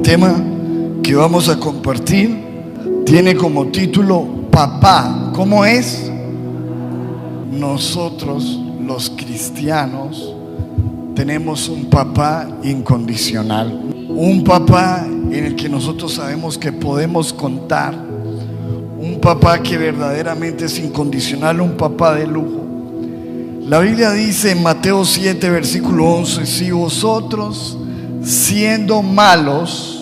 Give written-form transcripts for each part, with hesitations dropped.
tema que vamos a compartir tiene como título Papá. ¿Cómo es? Nosotros, los cristianos, tenemos un papá incondicional, un papá en el que nosotros sabemos que podemos contar, un papá que verdaderamente es incondicional, un papá de lujo. La Biblia dice en Mateo 7, versículo 11: si vosotros, siendo malos,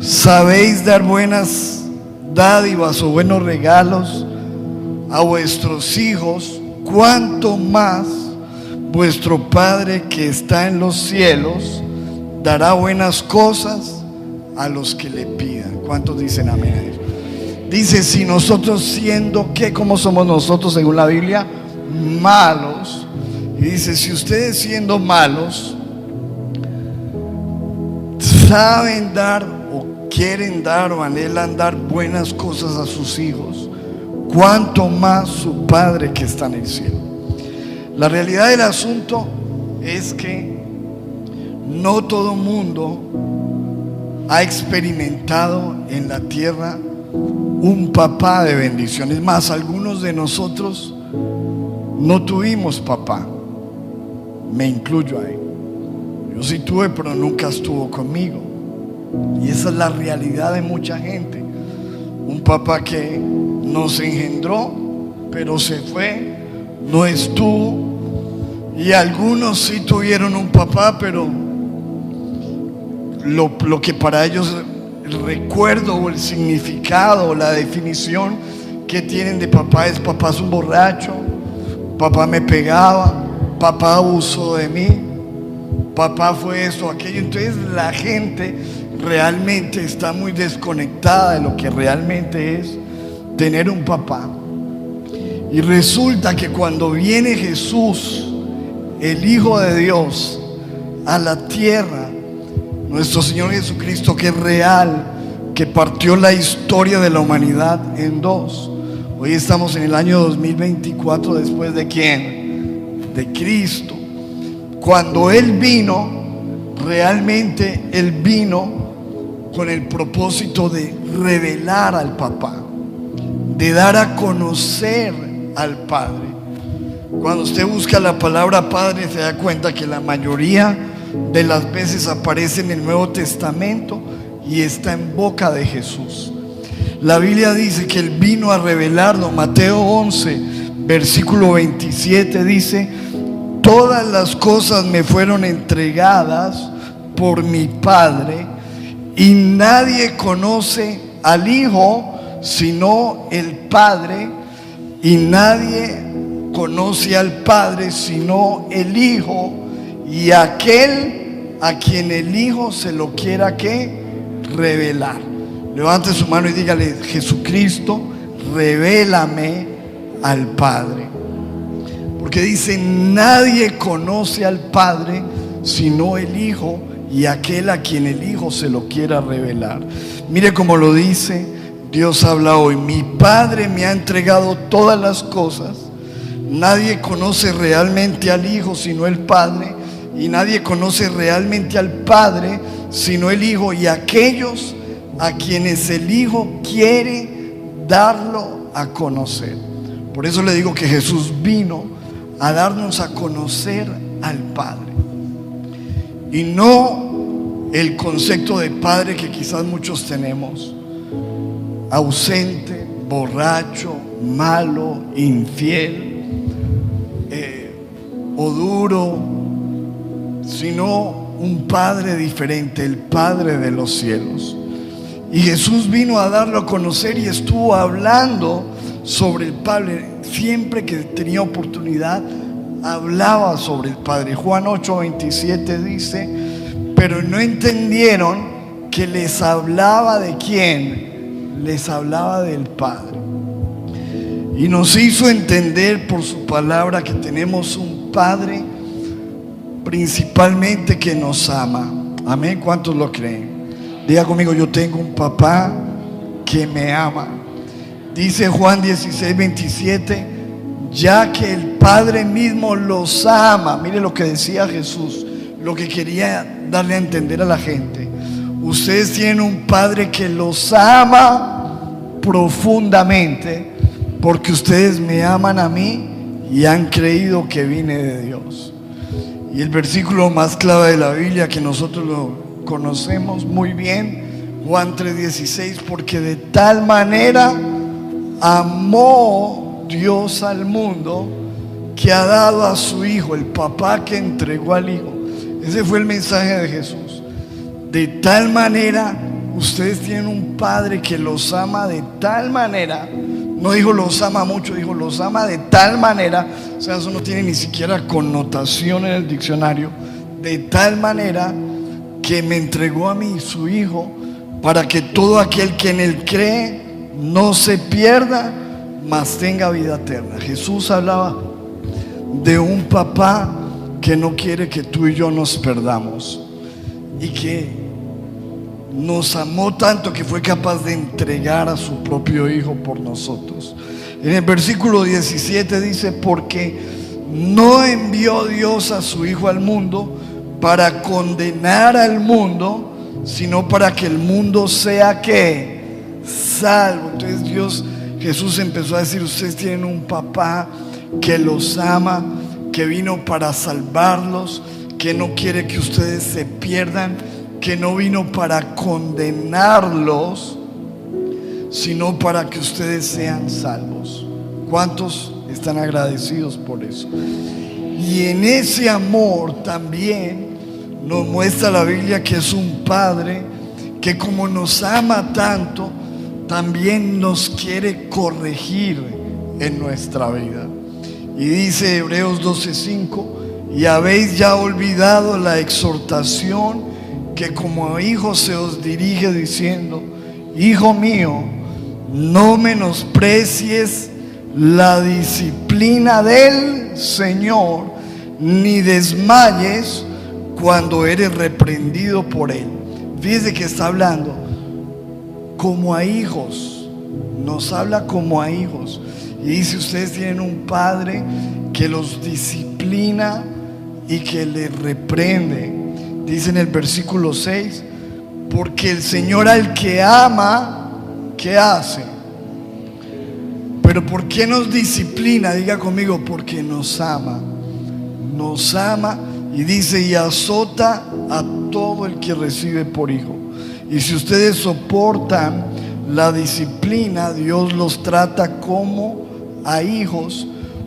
sabéis dar buenas dádivas o buenos regalos a vuestros hijos, cuánto más vuestro Padre que está en los cielos dará buenas cosas a los que le pidan. ¿Cuántos dicen amén a eso? Dice, si nosotros siendo, ¿qué? ¿Cómo somos nosotros según la Biblia? Malos. Y dice, si ustedes siendo malos saben dar o quieren dar o anhelan dar buenas cosas a sus hijos, cuánto más su Padre que está en el cielo. La realidad del asunto es que no todo mundo ha experimentado en la tierra un papá de bendiciones. Más, algunos de nosotros no tuvimos papá. Me incluyo ahí. Yo sí tuve, pero nunca estuvo conmigo. Y esa es la realidad de mucha gente. Un papá que nos engendró, pero se fue, no estuvo. Y algunos sí tuvieron un papá, pero lo que para ellos el recuerdo o el significado o la definición que tienen de papá es: papá es un borracho, papá me pegaba, papá abusó de mí, papá fue esto, aquello. Entonces la gente realmente está muy desconectada de lo que realmente es tener un papá. Y resulta que cuando viene Jesús, el Hijo de Dios, a la tierra, nuestro Señor Jesucristo, que es real, que partió la historia de la humanidad en dos. Hoy estamos en el año 2024, ¿después de quién? De Cristo. Cuando Él vino, realmente Él vino con el propósito de revelar al papá, de dar a conocer al Padre. Cuando usted busca la palabra Padre, se da cuenta que la mayoría de las veces aparece en el Nuevo Testamento y está en boca de Jesús. La Biblia dice que Él vino a revelarlo. Mateo 11, versículo 27 dice: todas las cosas me fueron entregadas por mi Padre, y nadie conoce al Hijo sino el Padre, y nadie conoce al Padre sino el Hijo, y aquel a quien el Hijo se lo quiera ¿qué? Revelar. Levante su mano y dígale: Jesucristo, revélame al Padre. Porque dice: nadie conoce al Padre sino el Hijo, y aquel a quien el Hijo se lo quiera revelar. Mire cómo lo dice Dios. Habla hoy: mi Padre me ha entregado todas las cosas. Nadie conoce realmente al Hijo sino el Padre, y nadie conoce realmente al Padre sino el Hijo, y aquellos a quienes el Hijo quiere darlo a conocer. Por eso le digo que Jesús vino a darnos a conocer al Padre, y no el concepto de padre que quizás muchos tenemos: ausente, borracho, malo, infiel, o duro, sino un Padre diferente, el Padre de los cielos. Y Jesús vino a darlo a conocer y estuvo hablando sobre el Padre. Siempre que tenía oportunidad hablaba sobre el Padre. Juan 8:27 dice: pero no entendieron que les hablaba de quién. Les hablaba del Padre. Y nos hizo entender por su palabra que tenemos un Padre principalmente que nos ama. Amén. ¿Cuántos lo creen? Diga conmigo: yo tengo un papá que me ama. Dice Juan 16:27: ya que el Padre mismo los ama. Mire lo que decía Jesús, lo que quería darle a entender a la gente: Ustedes tienen un Padre que los ama profundamente, porque ustedes me aman a mí y han creído que vine de Dios. Y el versículo más clave de la Biblia, que nosotros lo conocemos muy bien, Juan 3:16, porque de tal manera amó Dios al mundo que ha dado a su Hijo, el papá que entregó al Hijo. Ese fue el mensaje de Jesús. De tal manera, ustedes tienen un Padre que los ama de tal manera. No dijo los ama mucho, dijo los ama de tal manera. O sea, eso no tiene ni siquiera connotación en el diccionario. De tal manera que me entregó a mí su Hijo, para que todo aquel que en Él cree no se pierda, mas tenga vida eterna. Jesús hablaba de un papá que no quiere que tú y yo nos perdamos, y que nos amó tanto que fue capaz de entregar a su propio Hijo por nosotros. En el versículo 17 dice: porque no envió Dios a su Hijo al mundo para condenar al mundo, sino para que el mundo sea ¿qué? Salvo. Entonces Jesús empezó a decir: ustedes tienen un papá que los ama, que vino para salvarlos, que no quiere que ustedes se pierdan, que no vino para condenarlos, sino para que ustedes sean salvos. ¿Cuántos están agradecidos por eso? Y en ese amor también nos muestra la Biblia que es un Padre que, como nos ama tanto, también nos quiere corregir en nuestra vida. Y dice Hebreos 12:5: y habéis ya olvidado la exhortación que como a hijos se os dirige, diciendo: Hijo mío, no menosprecies la disciplina del Señor, ni desmayes cuando eres reprendido por Él. Fíjese que está hablando como a hijos, nos habla como a hijos. Y dice: ustedes tienen un Padre que los disciplina y que les reprende. Dice en el versículo 6: porque el Señor al que ama, ¿qué hace? Pero ¿por qué nos disciplina? Diga conmigo: porque nos ama. Nos ama, y dice: y azota a todo el que recibe por hijo. Y si ustedes soportan la disciplina, Dios los trata como a hijos,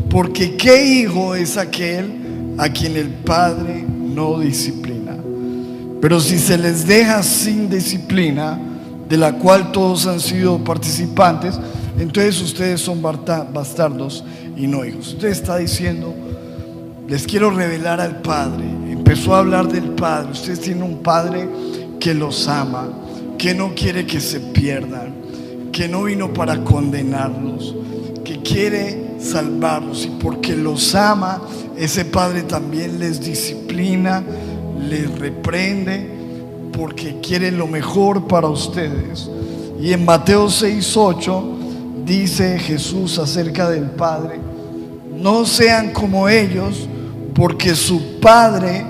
porque ¿qué hijo es aquel a quien el Padre no disciplina? Pero si se les deja sin disciplina, de la cual todos han sido participantes, entonces ustedes son bastardos y no hijos. Usted está diciendo: les quiero revelar al Padre. Empezó a hablar del Padre. Ustedes tienen un Padre que los ama, que no quiere que se pierdan, que no vino para condenarlos, que quiere salvarlos. Y porque los ama, ese Padre también les disciplina, les reprende, porque quiere lo mejor para ustedes. Y en Mateo 6:8 dice Jesús acerca del Padre: no sean como ellos, porque su Padre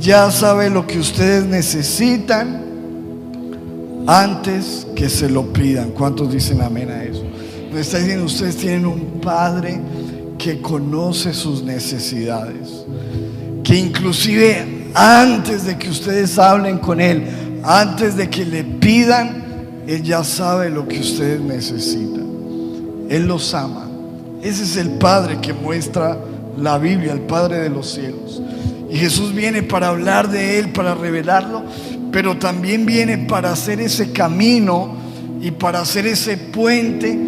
ya sabe lo que ustedes necesitan antes que se lo pidan. ¿Cuántos dicen amén a eso? Me está diciendo: ustedes tienen un Padre que conoce sus necesidades, que inclusive antes de que ustedes hablen con Él, antes de que le pidan, Él ya sabe lo que ustedes necesitan. Él los ama. Ese es el Padre que muestra la Biblia, el Padre de los cielos. Y Jesús viene para hablar de Él, para revelarlo, pero también viene para hacer ese camino y para hacer ese puente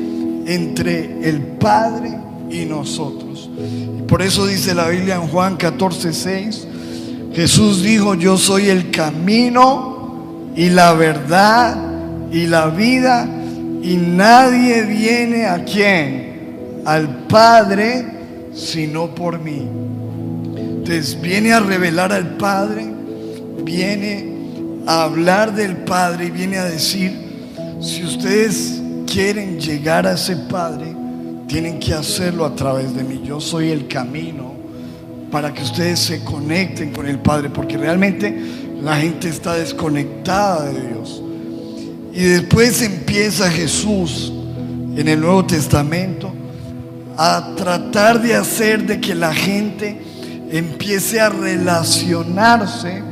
entre el Padre y nosotros. Y por eso dice la Biblia en Juan 14:6: Jesús dijo: yo soy el camino y la verdad y la vida, y nadie viene ¿a quién? Al Padre, sino por mí. Entonces viene a revelar al Padre, viene a hablar del Padre y viene a decir: si ustedes quieren llegar a ese Padre, tienen que hacerlo a través de mí. Yo soy el camino para que ustedes se conecten con el Padre, porque realmente La gente está desconectada de Dios. Y después empieza Jesús en el Nuevo Testamento a tratar de hacer de que la gente empiece a relacionarse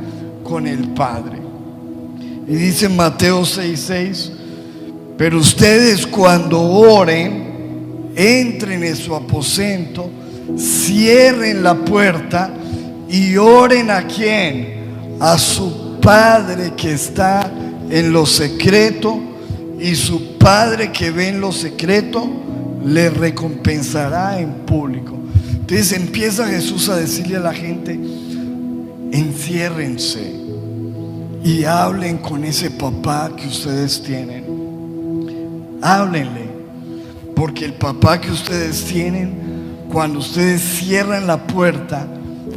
con el Padre. Y dice en Mateo 6:6: pero ustedes cuando oren, entren en su aposento, cierren la puerta y oren ¿a quién? A su Padre que está en lo secreto, y su Padre que ve en lo secreto le recompensará en público. Entonces empieza Jesús a decirle a la gente: enciérrense y hablen con ese papá que ustedes tienen. Háblenle, porque el papá que ustedes tienen, cuando ustedes cierran la puerta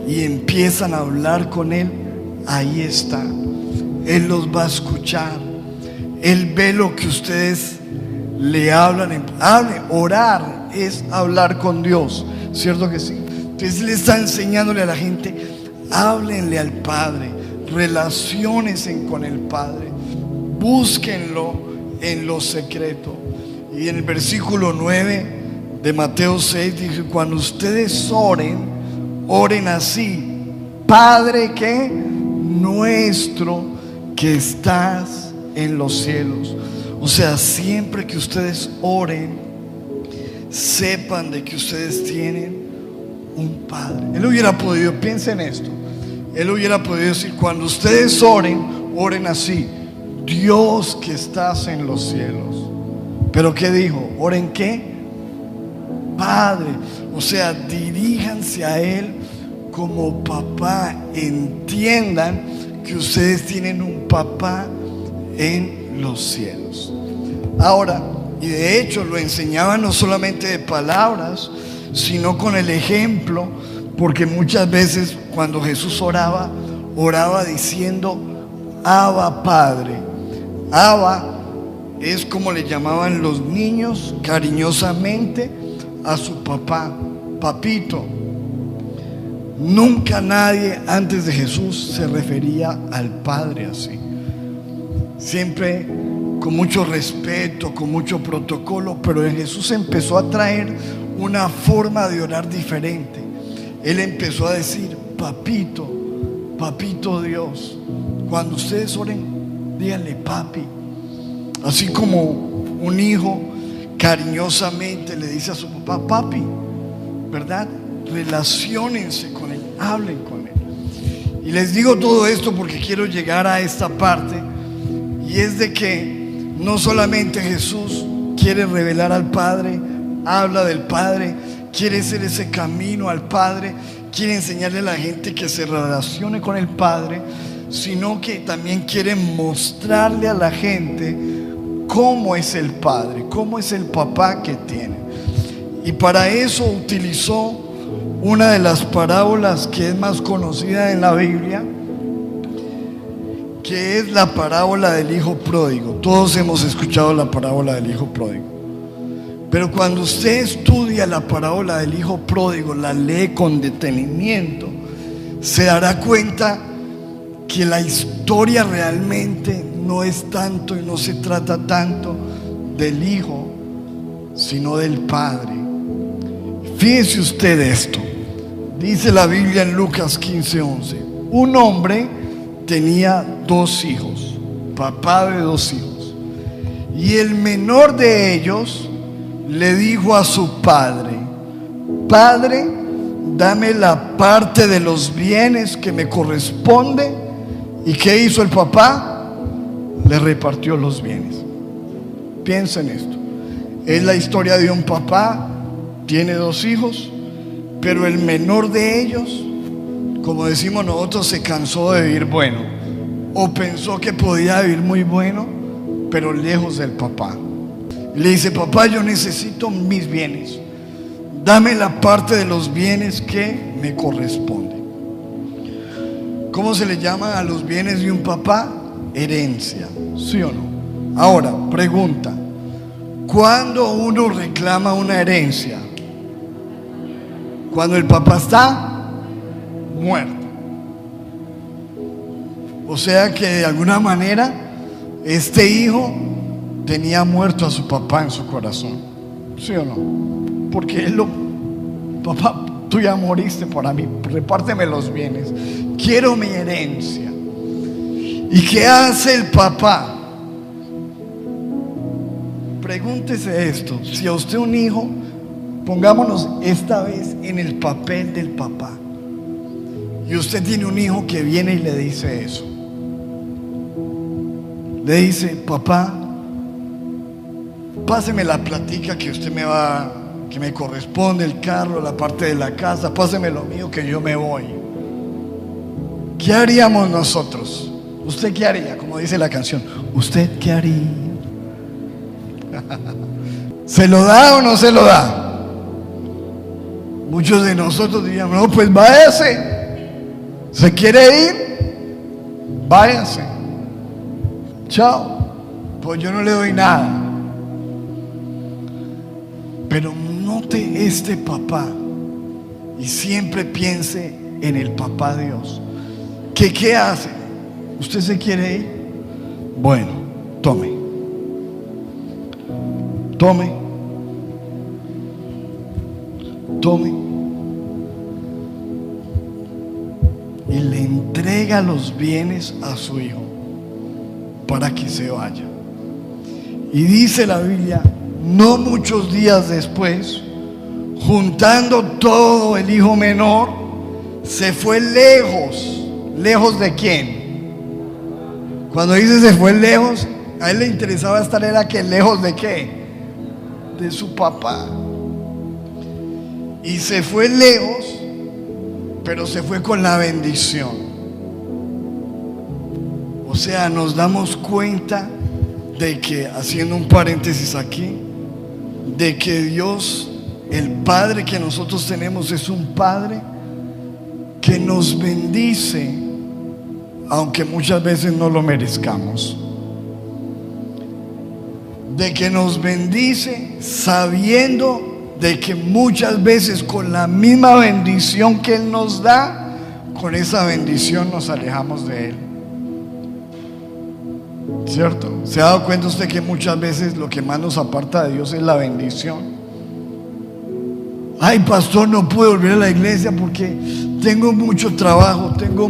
y empiezan a hablar con él, ahí está. Él los va a escuchar. Él ve lo que ustedes le hablan. Orar es hablar con Dios, ¿cierto que sí? Entonces le está enseñándole a la gente: háblenle al Padre, relaciónense con el Padre, búsquenlo en lo secreto. Y en el versículo 9 de Mateo 6 dice: cuando ustedes oren, oren así: Padre que nuestro que estás en los cielos. O sea, siempre que ustedes oren, sepan de que ustedes tienen un Padre. Él hubiera podido, piensen en esto, él hubiera podido decir: cuando ustedes oren, oren así: Dios que estás en los cielos. Pero ¿qué dijo? ¿Oren qué? Padre. O sea, diríjanse a Él como papá. Entiendan que ustedes tienen un papá en los cielos. Ahora, y de hecho lo enseñaban no solamente de palabras, sino con el ejemplo, porque muchas veces cuando Jesús oraba, oraba diciendo: Abba Padre. Abba es como le llamaban los niños cariñosamente a su papá, papito. Nunca nadie antes de Jesús se refería al Padre así. Siempre con mucho respeto, con mucho protocolo, pero en Jesús empezó a traer una forma de orar diferente. Él empezó a decir: papito, papito Dios. Cuando ustedes oren, díganle papi. Así como un hijo cariñosamente le dice a su papá: papi, ¿verdad? Relaciónense con él, hablen con él. Y les digo todo esto porque quiero llegar a esta parte, y es de que no solamente Jesús quiere revelar al Padre, habla del Padre, quiere ser ese camino al Padre, quiere enseñarle a la gente que se relacione con el Padre, sino que también quiere mostrarle a la gente cómo es el Padre, cómo es el papá que tiene. Y para eso utilizó una de las parábolas que es más conocida en la Biblia, que es la parábola del hijo pródigo. Todos hemos escuchado la parábola del hijo pródigo, pero cuando usted estudia la parábola del hijo pródigo, la lee con detenimiento, se dará cuenta que la historia realmente no es tanto y no se trata tanto del hijo, sino del Padre. Fíjese usted esto. Dice la Biblia en Lucas 15:11: un hombre tenía 2 hijos, papá de 2 hijos, y el menor de ellos le dijo a su padre: Padre, dame la parte de los bienes que me corresponde. ¿Y qué hizo el papá? Le repartió los bienes. Piensa en esto. Es la historia de un papá, tiene 2 hijos, pero el menor de ellos, como decimos nosotros, se cansó de vivir bueno, o pensó que podía vivir muy bueno, pero lejos del papá. Le dice: papá, yo necesito mis bienes, dame la parte de los bienes que me corresponde. ¿Cómo se le llama a los bienes de un papá? Herencia, ¿sí o no? Ahora, pregunta: ¿cuándo uno reclama una herencia? Cuando el papá está muerto. O sea que de alguna manera este hijo tenía muerto a su papá en su corazón. ¿Sí o no? Porque él papá, tú ya moriste para mí, repárteme los bienes, quiero mi herencia. ¿Y qué hace el papá? Pregúntese esto: si a usted un hijo, pongámonos esta vez en el papel del papá, y usted tiene un hijo que viene y le dice eso, le dice: papá, páseme la platica que usted que me corresponde, el carro, la parte de la casa, páseme lo mío que yo me voy. ¿Qué haríamos nosotros? ¿Usted qué haría? Como dice la canción, ¿usted qué haría? ¿Se lo da o no se lo da? Muchos de nosotros diríamos: no, pues váyase. ¿Se quiere ir? Váyase. Chao. Pues yo no le doy nada. Pero note este papá y siempre piense en el papá Dios. ¿Qué hace? ¿Usted se quiere ir? Bueno, tome. Tome. Tome. Y le entrega los bienes a su hijo para que se vaya. Y dice la Biblia, no muchos días después, juntando todo, el hijo menor se fue lejos. ¿Lejos de quién? Cuando dice se fue lejos, a él le interesaba estar, era que lejos de qué, de su papá. Y se fue lejos, pero se fue con la bendición. O sea, nos damos cuenta de que, haciendo un paréntesis aquí, de que Dios, el Padre que nosotros tenemos, es un Padre que nos bendice, aunque muchas veces no lo merezcamos. De que nos bendice sabiendo de que muchas veces con la misma bendición que Él nos da, con esa bendición nos alejamos de Él. ¿Cierto? ¿Se ha dado cuenta usted que muchas veces lo que más nos aparta de Dios es la bendición? Ay, pastor, no puedo volver a la iglesia porque tengo mucho trabajo, tengo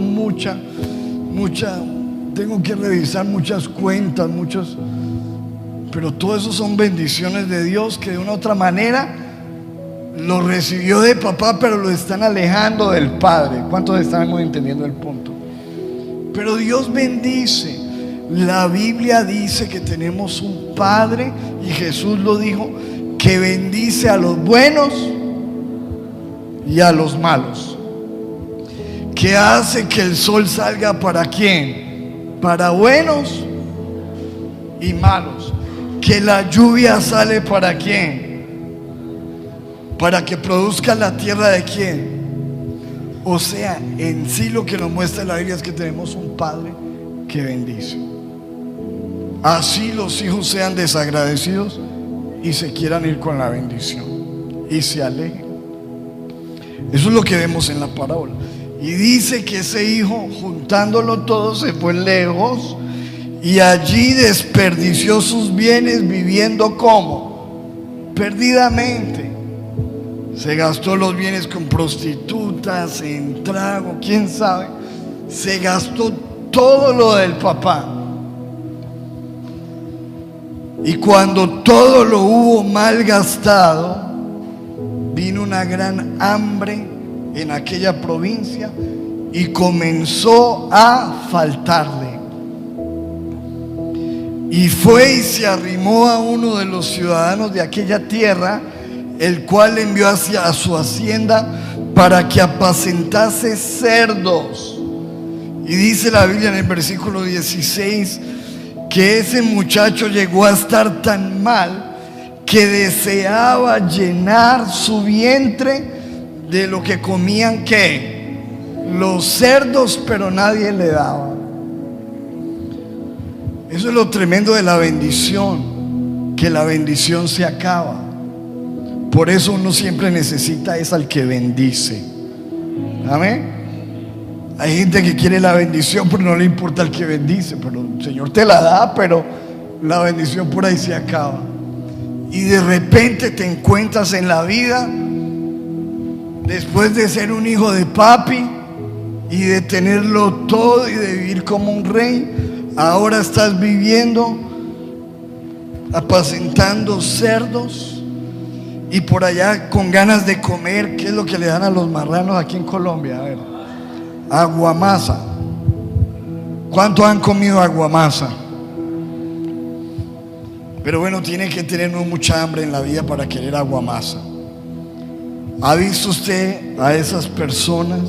tengo que revisar muchas cuentas, pero todo eso son bendiciones de Dios que de una u otra manera lo recibió de papá, pero lo están alejando del Padre. ¿Cuántos estamos entendiendo el punto? Pero Dios bendice. La Biblia dice que tenemos un Padre, y Jesús lo dijo, que bendice a los buenos y a los malos, que hace que el sol salga para quién, para buenos y malos, que la lluvia sale para quién, para que produzca la tierra de quién. O sea, en sí lo que nos muestra la Biblia es que tenemos un Padre que bendice. Así los hijos sean desagradecidos y se quieran ir con la bendición y se alejen. Eso es lo que vemos en la parábola. Y dice que ese hijo, juntándolo todo, se fue lejos y allí desperdició sus bienes viviendo como perdidamente. Se gastó los bienes con prostitutas, en trago, quién sabe. Se gastó todo lo del papá. Y cuando todo lo hubo mal gastado, vino una gran hambre en aquella provincia y comenzó a faltarle. Y fue y se arrimó a uno de los ciudadanos de aquella tierra, el cual le envió hacia su hacienda para que apacentase cerdos. Y dice la Biblia en el versículo 16 que ese muchacho llegó a estar tan mal que deseaba llenar su vientre de lo que comían ¿qué? Los cerdos, pero nadie le daba. Eso es lo tremendo de la bendición, que la bendición se acaba. Por eso uno siempre necesita es al que bendice. Amén. Hay gente que quiere la bendición, pero no le importa el que bendice. Pero el Señor te la da, pero la bendición por ahí se acaba. Y de repente te encuentras en la vida, después de ser un hijo de papi y de tenerlo todo y de vivir como un rey, ahora estás viviendo apacentando cerdos y por allá con ganas de comer. ¿Qué es lo que le dan a los marranos aquí en Colombia? A ver, aguamasa. ¿Cuántos han comido aguamasa? Pero bueno, tiene que tener mucha hambre en la vida para querer aguamasa. ¿Ha visto usted a esas personas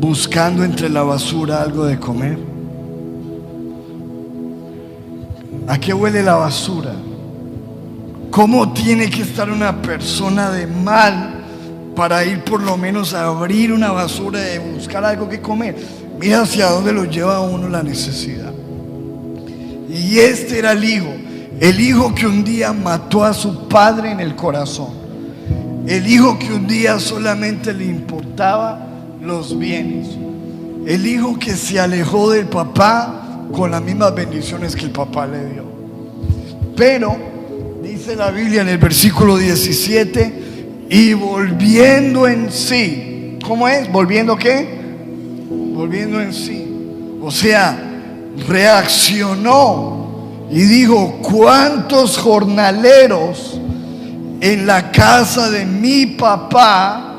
buscando entre la basura algo de comer? ¿A qué huele la basura? ¿Cómo tiene que estar una persona de mal para ir por lo menos a abrir una basura y buscar algo que comer? Mira hacia dónde lo lleva a uno la necesidad. Y este era el hijo que un día mató a su padre en el corazón, el hijo que un día solamente le importaba los bienes, el hijo que se alejó del papá con las mismas bendiciones que el papá le dio. Pero dice la Biblia en el versículo 17, y volviendo en sí. ¿Cómo es? ¿Volviendo qué? Volviendo en sí. O sea, reaccionó y dijo: ¿cuántos jornaleros en la casa de mi papá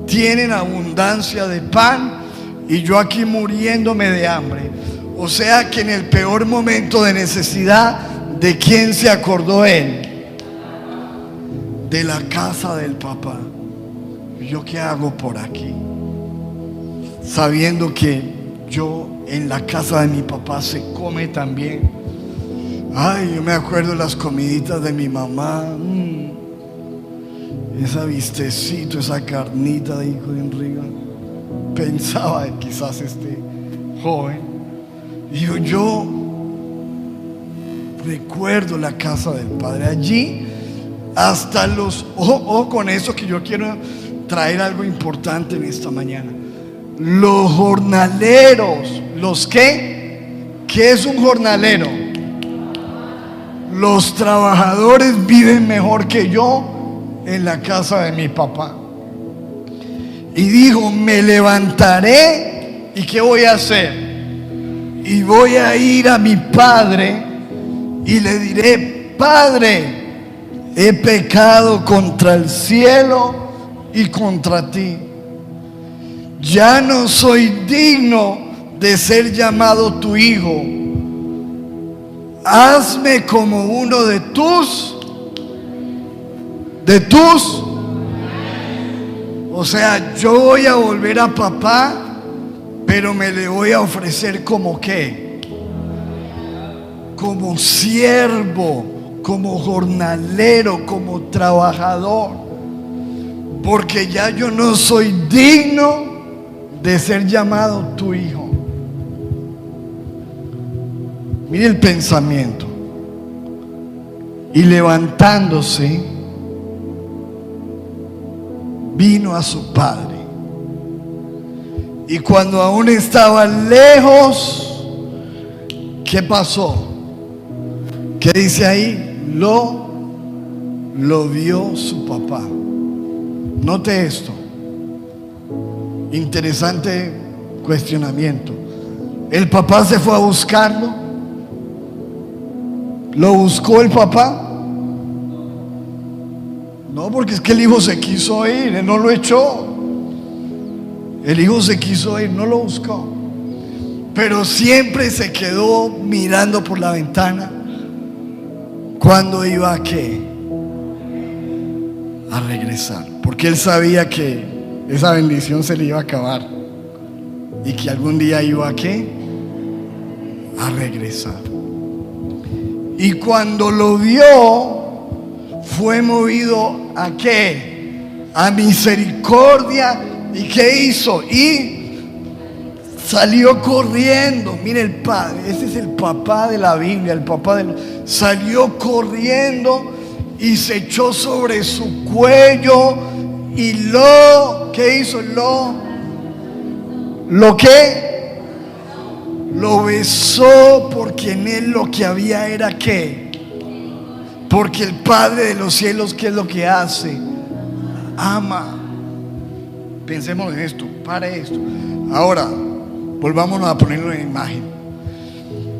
tienen abundancia de pan y yo aquí muriéndome de hambre? O sea que en el peor momento de necesidad, ¿de quién se acordó él? De la casa del papá. ¿Yo qué hago por aquí? Sabiendo que yo en la casa de mi papá se come también. Ay, yo me acuerdo de las comiditas de mi mamá. Esa vistecito, esa carnita de hijo de Enrique. Pensaba quizás este joven. Digo, yo recuerdo la casa del padre. Allí hasta los... Ojo con eso, que yo quiero traer algo importante en esta mañana. Los jornaleros. ¿Los qué? ¿Qué es un jornalero? Los trabajadores viven mejor que yo en la casa de mi papá. Y dijo: me levantaré y ¿qué voy a hacer? Y voy a ir a mi padre y le diré: Padre, he pecado contra el cielo y contra ti. Ya no soy digno de ser llamado tu hijo. Hazme como uno de tus. O sea, yo voy a volver a papá, pero me le voy a ofrecer como qué, como siervo, como jornalero, como trabajador, porque ya yo no soy digno de ser llamado tu hijo. Mire el pensamiento. Y levantándose, vino a su padre. Y cuando aún estaba lejos, ¿qué pasó? ¿Qué dice ahí? Lo vio su papá. Note esto. Interesante cuestionamiento. El papá se fue a buscarlo. ¿Lo buscó el papá? No, porque es que el hijo se quiso ir, él no lo echó. El hijo se quiso ir, no lo buscó. Pero siempre se quedó mirando por la ventana. ¿Cuándo iba a qué? A regresar. Porque él sabía que esa bendición se le iba a acabar. Y que algún día iba a qué? A regresar. Y cuando lo vio, fue movido a qué? A misericordia. ¿Y qué hizo? Y salió corriendo. Mire el padre, ese es el papá de la Biblia, el papá salió corriendo y se echó sobre su cuello y ¿qué hizo? ¿Lo qué? Lo besó porque en él lo que había era ¿qué? Porque el Padre de los cielos, ¿qué es lo que hace? Ama. Pensemos en esto, pare esto. Ahora, volvámonos a ponerlo en imagen.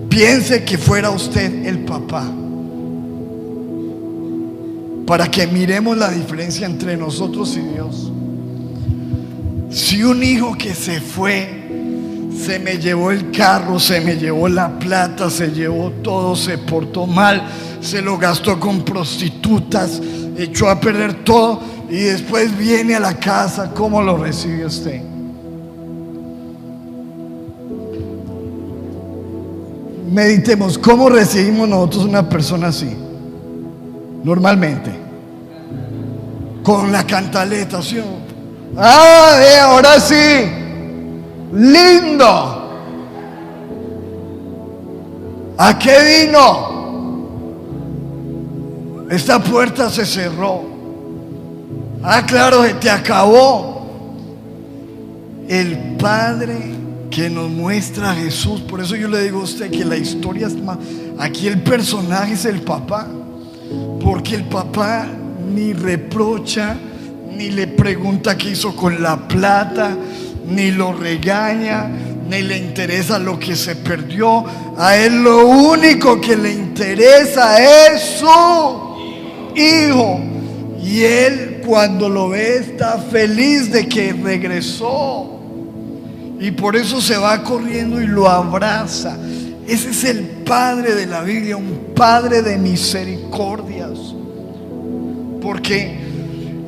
Piense que fuera usted el papá, para que miremos la diferencia entre nosotros y Dios. Si un hijo que se fue, se me llevó el carro, se me llevó la plata, se llevó todo, se portó mal, se lo gastó con prostitutas, echó a perder todo, y después viene a la casa, ¿cómo lo recibe usted? Meditemos, ¿cómo recibimos nosotros una persona así? Normalmente, con la cantaleta, ¿sí? Ahora sí, lindo. ¿A qué vino? Esta puerta se cerró. Claro, se te acabó. El Padre que nos muestra a Jesús. Por eso yo le digo a usted que la historia es más. Aquí el personaje es el papá, porque el papá ni reprocha, ni le pregunta qué hizo con la plata, ni lo regaña, ni le interesa lo que se perdió. A él lo único que le interesa es su hijo. Y él, cuando lo ve, está feliz de que regresó. Y por eso se va corriendo y lo abraza. Ese es el Padre de la Biblia, un Padre de misericordias. Porque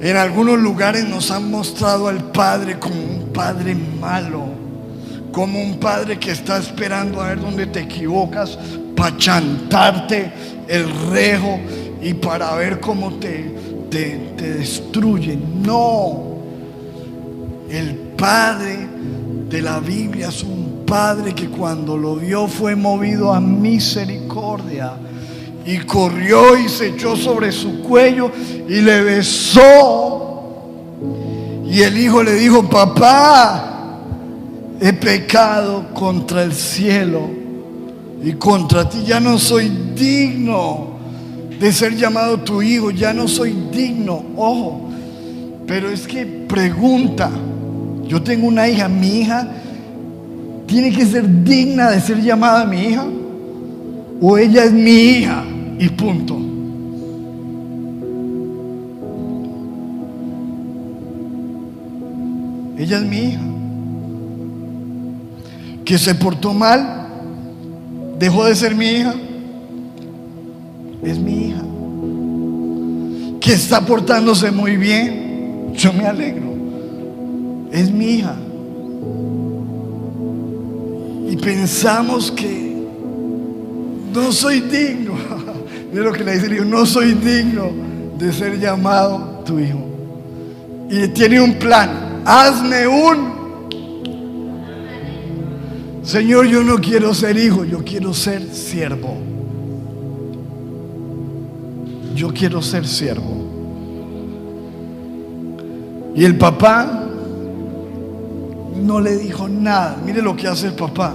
en algunos lugares nos han mostrado al Padre como un Padre malo, como un Padre que está esperando a ver dónde te equivocas para chantarte el rejo y para ver cómo te destruye. No, el Padre de la Biblia es un Padre que cuando lo vio fue movido a misericordia y corrió y se echó sobre su cuello y le besó. Y el hijo le dijo: papá, he pecado contra el cielo y contra ti, ya no soy digno de ser llamado tu hijo, ya no soy digno. Ojo, pero es que pregunta, yo tengo una hija, mi hija tiene que ser digna de ser llamada mi hija, o ella es mi hija y punto. Ella es mi hija. Que se portó mal, dejó de ser mi hija, es mi hija. Que está portándose muy bien, yo me alegro, es mi hija. Y pensamos que no soy digno. Mira lo que le dice el hijo: no soy digno de ser llamado tu hijo. Y tiene un plan: hazme un. Señor, yo no quiero ser hijo, yo quiero ser siervo. Yo quiero ser siervo. Y el papá no le dijo nada. Mire lo que hace el papá: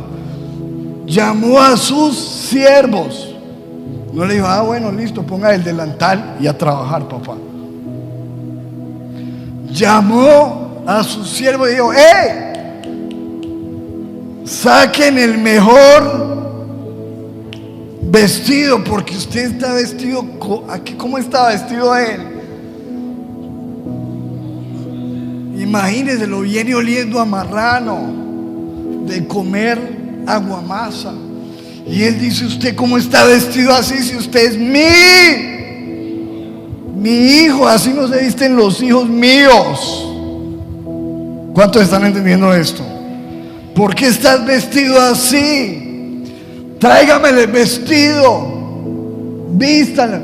llamó a sus siervos. No le dijo: bueno, listo, ponga el delantal y a trabajar, papá. Llamó a sus siervos y dijo: saquen el mejor vestido, porque usted está vestido. Aquí, ¿cómo estaba vestido él? Imagínense, lo viene oliendo a marrano de comer aguamasa. Y él dice: ¿usted cómo está vestido así si usted es mi hijo? Así no se visten los hijos míos. ¿Cuántos están entendiendo esto? ¿Por qué estás vestido así? Tráigame el vestido, vístalo.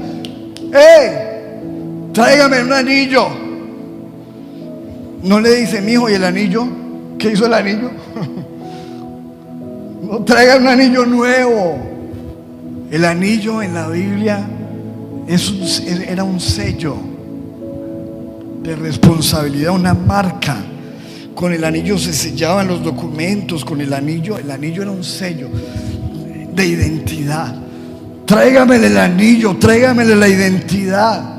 Tráigame un anillo. No le dice: mi hijo, ¿y el anillo? ¿Qué hizo el anillo? No, traiga un anillo nuevo. El anillo en la Biblia era un sello de responsabilidad, una marca. Con el anillo se sellaban los documentos, con el anillo era un sello de identidad. Tráigamele el anillo, tráigamele la identidad.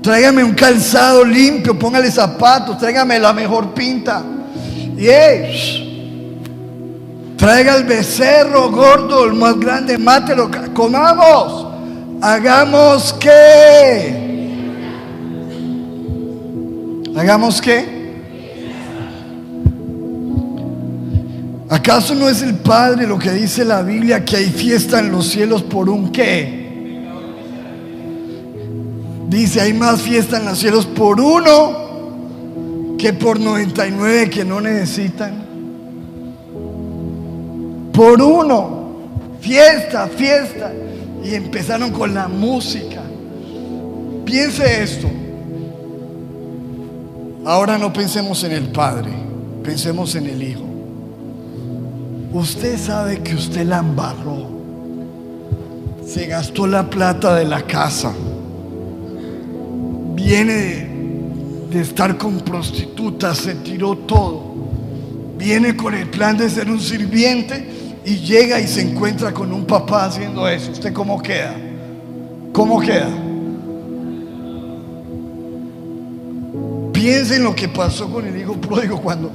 Tráigame un calzado limpio, póngale zapatos, tráigame la mejor pinta. Y traiga el becerro gordo, el más grande, mátelo, comamos. ¿Hagamos qué? ¿Hagamos qué? ¿Acaso no es el Padre lo que dice la Biblia, que hay fiesta en los cielos por un qué? Dice, hay más fiesta en los cielos por uno que por 99 que no necesitan. Por uno, fiesta, fiesta. Y empezaron con la música. Piense esto. Ahora no pensemos en el Padre, pensemos en el Hijo. Usted sabe que usted la embarró, se gastó la plata de la casa, viene de estar con prostitutas, se tiró todo, viene con el plan de ser un sirviente y llega y se encuentra con un papá haciendo eso. ¿Usted cómo queda? ¿Cómo queda? Piensa en lo que pasó con el hijo pródigo, cuando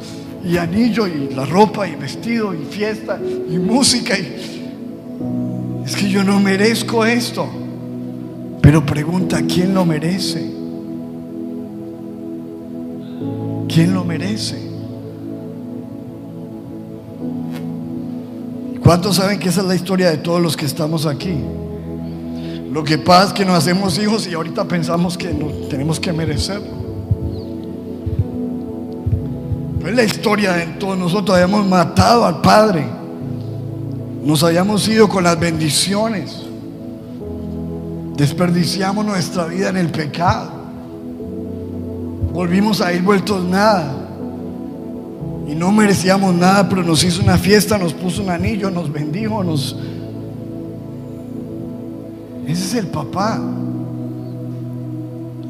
y anillo y la ropa y vestido y fiesta y música es que yo no merezco esto. Pero pregunta, ¿quién lo merece? ¿Quién lo merece? ¿Cuántos saben que esa es la historia de todos los que estamos aquí? Lo que pasa es que nos hacemos hijos y ahorita pensamos que no tenemos que merecerlo. Es la historia de todos nosotros. Habíamos matado al Padre, nos habíamos ido con las bendiciones, desperdiciamos nuestra vida en el pecado, volvimos a ir vueltos nada y no merecíamos nada, pero nos hizo una fiesta, nos puso un anillo, nos bendijo, ese es el papá.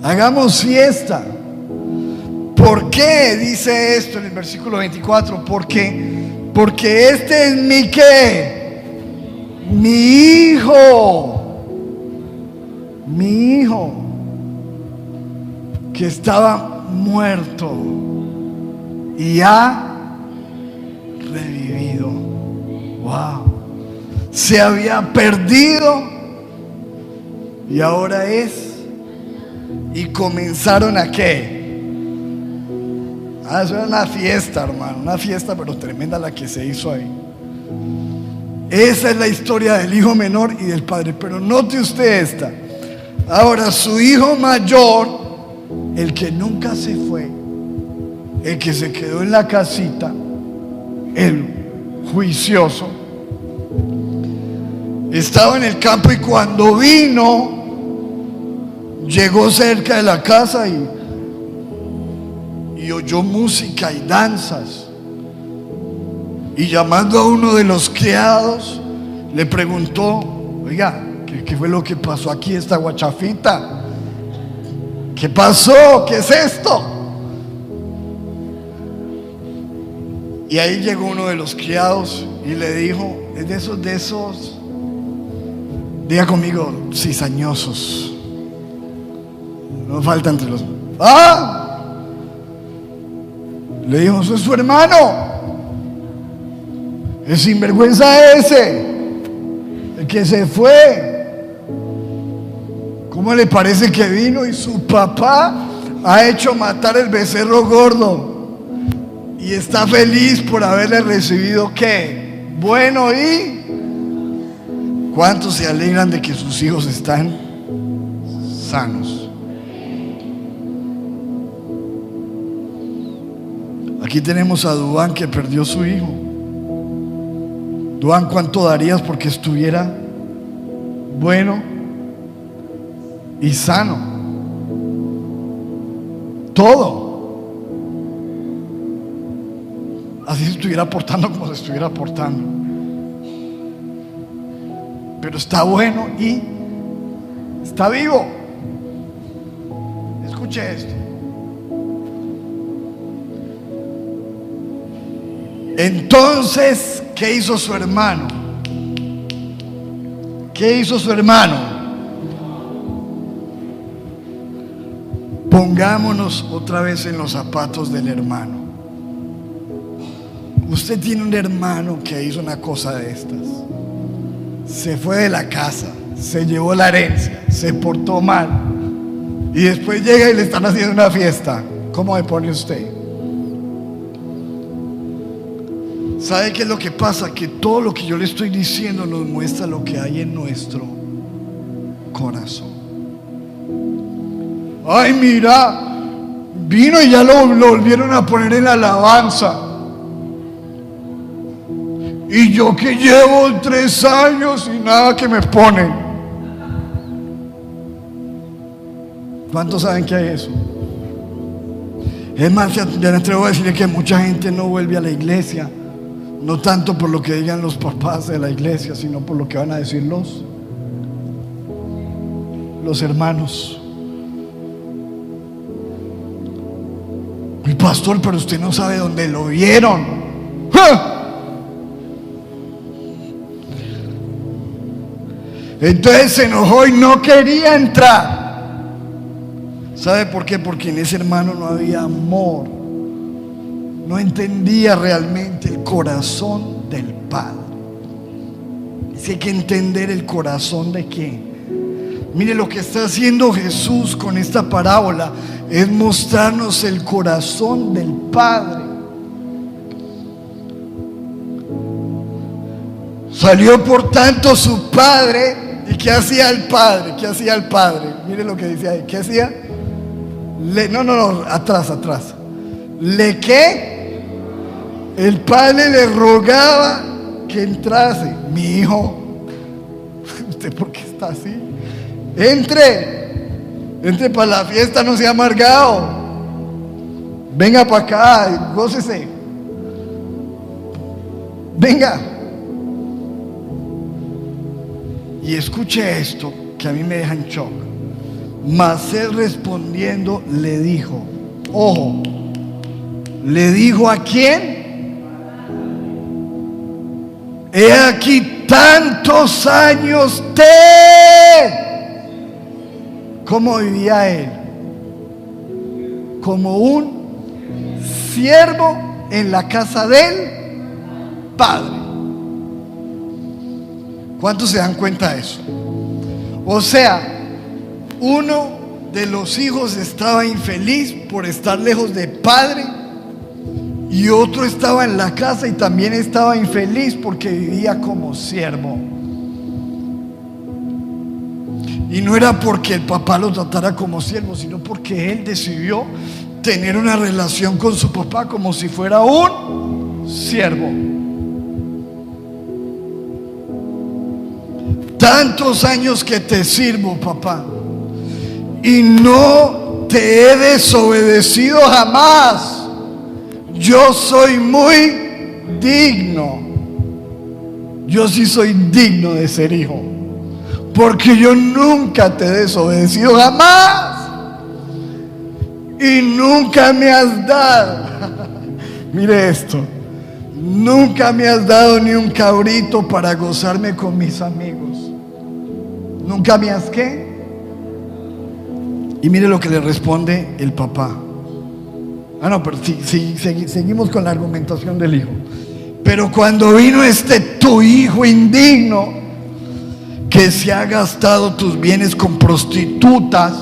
Hagamos fiesta. ¿Por qué dice esto en el versículo 24? Porque este es mi ¿qué? Mi hijo que estaba muerto y ha revivido. Wow. Se había perdido y ahora es. Y comenzaron a ¿qué? Eso era una fiesta, hermano, una fiesta pero tremenda la que se hizo ahí. Esa es la historia del hijo menor y del padre. Pero note usted esta. Ahora su hijo mayor, el que nunca se fue, el que se quedó en la casita, el juicioso, estaba en el campo y cuando vino, llegó cerca de la casa y oyó música y danzas, y llamando a uno de los criados le preguntó: oiga, ¿qué fue lo que pasó aquí, esta guachafita? ¿Qué pasó? ¿Qué es esto? Y ahí llegó uno de los criados y le dijo: es de esos, diga conmigo, cizañosos, no falta entre los. Le dijo: eso es su hermano, el sinvergüenza ese, el que se fue. ¿Cómo le parece que vino y su papá ha hecho matar el becerro gordo y está feliz por haberle recibido qué? Bueno, ¿y cuántos se alegran de que sus hijos están sanos? Aquí tenemos a Duan, que perdió su hijo. Duan, ¿cuánto darías porque estuviera bueno y sano? Todo. Así se estuviera portando como se estuviera portando. Pero está bueno y está vivo. Escuche esto. Entonces, ¿qué hizo su hermano? ¿Qué hizo su hermano? Pongámonos otra vez en los zapatos del hermano. Usted tiene un hermano que hizo una cosa de estas. Se fue de la casa, se llevó la herencia, se portó mal y después llega y le están haciendo una fiesta. ¿Cómo me pone usted? ¿Sabe qué es lo que pasa? Que todo lo que yo le estoy diciendo nos muestra lo que hay en nuestro corazón. Ay, mira, vino y ya lo volvieron a poner en la alabanza. Y yo que llevo 3 años y nada que me ponen. ¿Cuántos saben que hay eso? Es más, ya me atrevo a decirle que mucha gente no vuelve a la iglesia, no tanto por lo que digan los papás de la iglesia, sino por lo que van a decir los hermanos. Mi pastor, pero usted no sabe dónde lo vieron. ¡Ja! Entonces se enojó y no quería entrar. ¿Sabe por qué? Porque en ese hermano no había amor. No entendía realmente el corazón del Padre. Es que hay que entender el corazón de quién. Mire, lo que está haciendo Jesús con esta parábola es mostrarnos el corazón del Padre. Salió por tanto su padre. ¿Y qué hacía el padre? ¿Qué hacía el padre? Mire lo que dice ahí. ¿Qué hacía? Atrás. ¿Le qué? El padre le rogaba que entrase. Mi hijo, ¿usted por qué está así? Entre para la fiesta, no sea amargado. Venga para acá, gócese. Venga. Y escuche esto que a mí me deja en shock. Mas él respondiendo le dijo, ojo, le dijo ¿a quién? He aquí tantos años ¿Cómo vivía él? Como un siervo en la casa del Padre. ¿Cuántos se dan cuenta de eso? O sea, uno de los hijos estaba infeliz por estar lejos de padre y otro estaba en la casa y también estaba infeliz porque vivía como siervo. Y no era porque el papá lo tratara como siervo, sino porque él decidió tener una relación con su papá como si fuera un siervo. Tantos años que te sirvo, papá, y no te he desobedecido jamás. Yo soy muy digno. Yo sí soy digno de ser hijo, porque yo nunca te he desobedecido jamás y nunca me has dado. Mire esto. Nunca me has dado ni un cabrito para gozarme con mis amigos. ¿Nunca me has qué? Y mire lo que le responde el papá. Pero seguimos con la argumentación del hijo. Pero cuando vino tu hijo indigno, que se ha gastado tus bienes con prostitutas,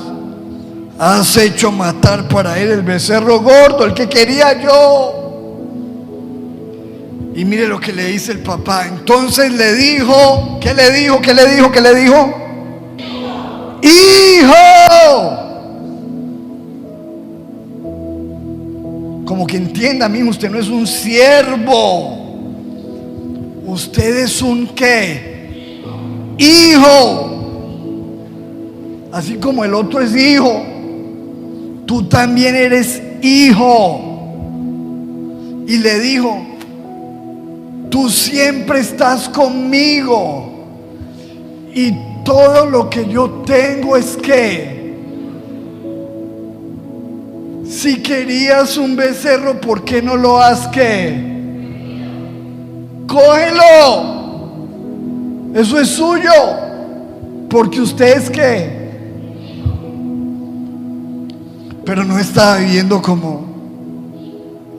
has hecho matar para él el becerro gordo, el que quería yo. Y mire lo que le dice el papá. Entonces le dijo, ¿qué le dijo? ¡Hijo! Como que entienda, mijo, usted no es un siervo. Usted es un ¿qué? Hijo. Así como el otro es hijo, tú también eres hijo. Y le dijo, tú siempre estás conmigo y todo lo que yo tengo es que si querías un becerro, ¿por qué no lo has que? cógelo. Eso es suyo. Porque usted es que. Pero no estaba viviendo como.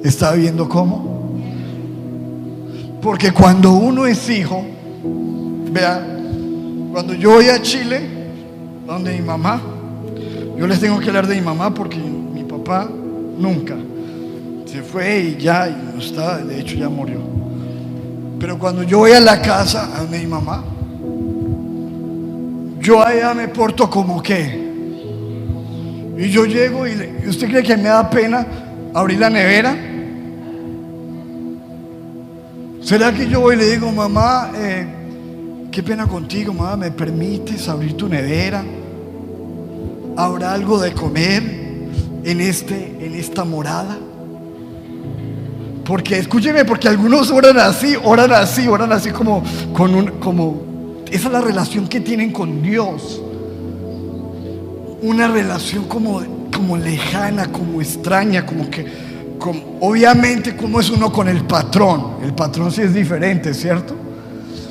¿Estaba viviendo cómo? Porque cuando uno es hijo, vean, cuando yo voy a Chile, donde mi mamá, yo les tengo que hablar de mi mamá porque mi papá nunca se fue y ya, y no estaba, de hecho ya murió. Pero cuando yo voy a la casa donde mi mamá, yo allá me porto como que, y yo llego y ¿usted cree que me da pena abrir la nevera? ¿Será que yo voy y le digo, mamá, qué pena contigo, mamá, ¿me permites abrir tu nevera? ¿Habrá algo de comer en esta morada? Porque escúcheme, porque algunos oran así como esa es la relación que tienen con Dios. Una relación como lejana, como extraña, obviamente como es uno con el patrón. El patrón sí es diferente, ¿cierto?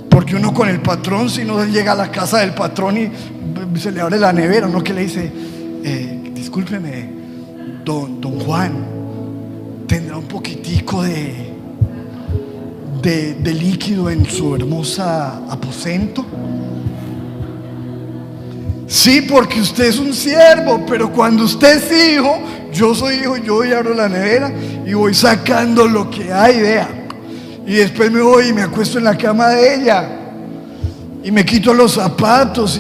Porque uno con el patrón, si no llega a la casa del patrón y se le abre la nevera, uno que le dice, discúlpeme, don Juan, ¿tendrá un poquitico de líquido en su hermosa aposento? Sí, porque usted es un siervo, pero cuando usted es hijo, yo soy hijo, yo voy y abro la nevera y voy sacando lo que hay, vea. Y después me voy y me acuesto en la cama de ella y me quito los zapatos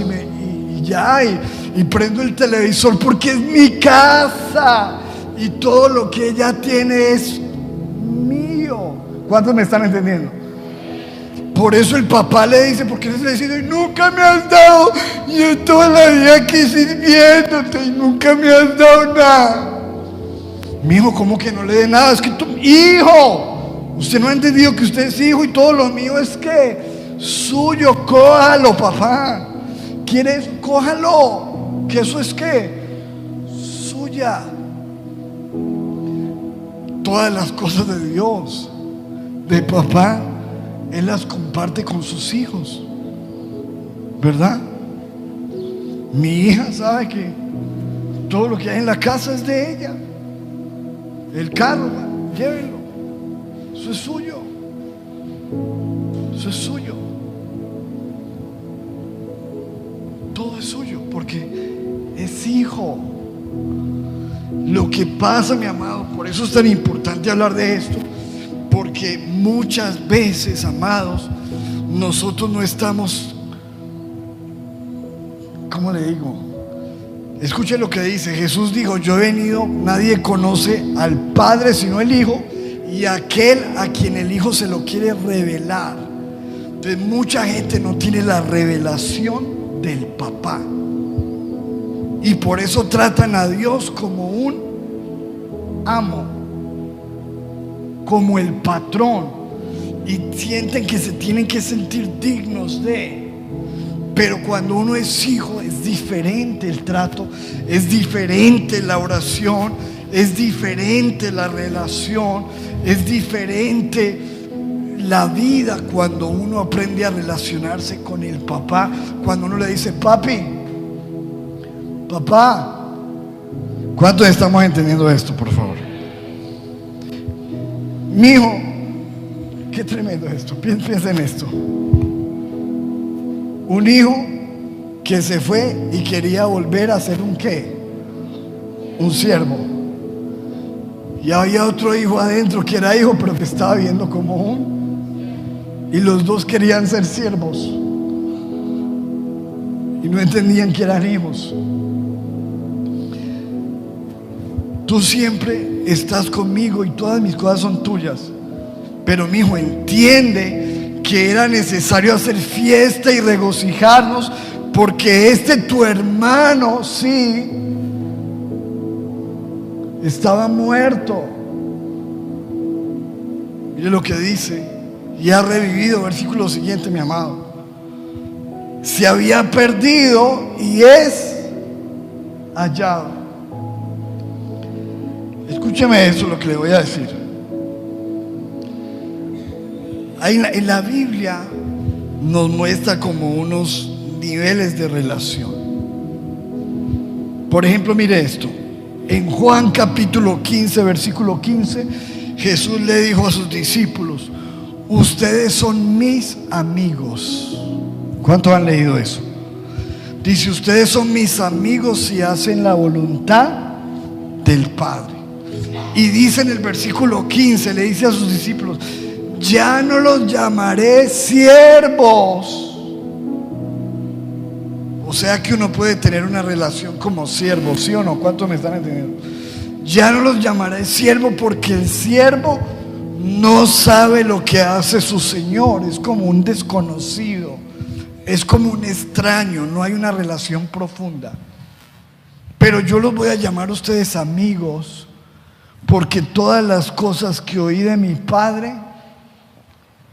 y prendo el televisor porque es mi casa y todo lo que ella tiene es mío. ¿Cuántos me están entendiendo? Por eso el papá le dice, porque le dice, nunca me has dado, yo toda la vida aquí sirviéndote y nunca me has dado nada. Mi hijo, ¿cómo que no le dé nada? Es que tú, hijo, usted no ha entendido que usted es hijo y todo lo mío es que suyo. Cójalo, papá. ¿Quieres? Cójalo, que eso es que suya. Todas las cosas de Dios, de papá, Él las comparte con sus hijos, ¿verdad? Mi hija sabe que todo lo que hay en la casa es de ella. El carro, llévenlo, eso es suyo. Eso es suyo. Todo es suyo porque es hijo. Lo que pasa, mi amado, por eso es tan importante hablar de esto, porque muchas veces, amados, nosotros no estamos, ¿cómo le digo? Escuche lo que dice Jesús. Dijo, yo he venido, nadie conoce al Padre sino el Hijo, y aquel a quien el Hijo se lo quiere revelar. Entonces mucha gente no tiene la revelación del papá, y por eso tratan a Dios como un amo, como el patrón, y sienten que se tienen que sentir dignos de. Pero cuando uno es hijo es diferente el trato, es diferente la oración, es diferente la relación, es diferente la vida cuando uno aprende a relacionarse con el papá. Cuando uno le dice, papi, papá. ¿Cuántos estamos entendiendo esto, por favor? Mi hijo, qué tremendo esto. Piensa en esto. Un hijo que se fue y quería volver a ser un ¿qué? Un siervo. Y había otro hijo adentro que era hijo, pero que estaba viendo como un. Y los dos querían ser siervos. Y no entendían que eran hijos. Tú siempre estás conmigo y todas mis cosas son tuyas. Pero mi hijo, entiende que era necesario hacer fiesta y regocijarnos, porque tu hermano, sí, estaba muerto. Mire lo que dice, y ha revivido. Versículo siguiente, mi amado. Se había perdido y es hallado. Escúcheme eso, lo que le voy a decir. En la Biblia nos muestra como unos niveles de relación. Por ejemplo, mire esto. En Juan capítulo 15, versículo 15, Jesús le dijo a sus discípulos: ustedes son mis amigos. ¿Cuántos han leído eso? Dice: ustedes son mis amigos si hacen la voluntad del Padre. Y dice en el versículo 15, le dice a sus discípulos: ya no los llamaré siervos. O sea que uno puede tener una relación como siervo, ¿sí o no? ¿Cuántos me están entendiendo? Ya no los llamaré siervo, porque el siervo no sabe lo que hace su Señor. Es como un desconocido, es como un extraño, no hay una relación profunda. Pero yo los voy a llamar a ustedes amigos, porque todas las cosas que oí de mi Padre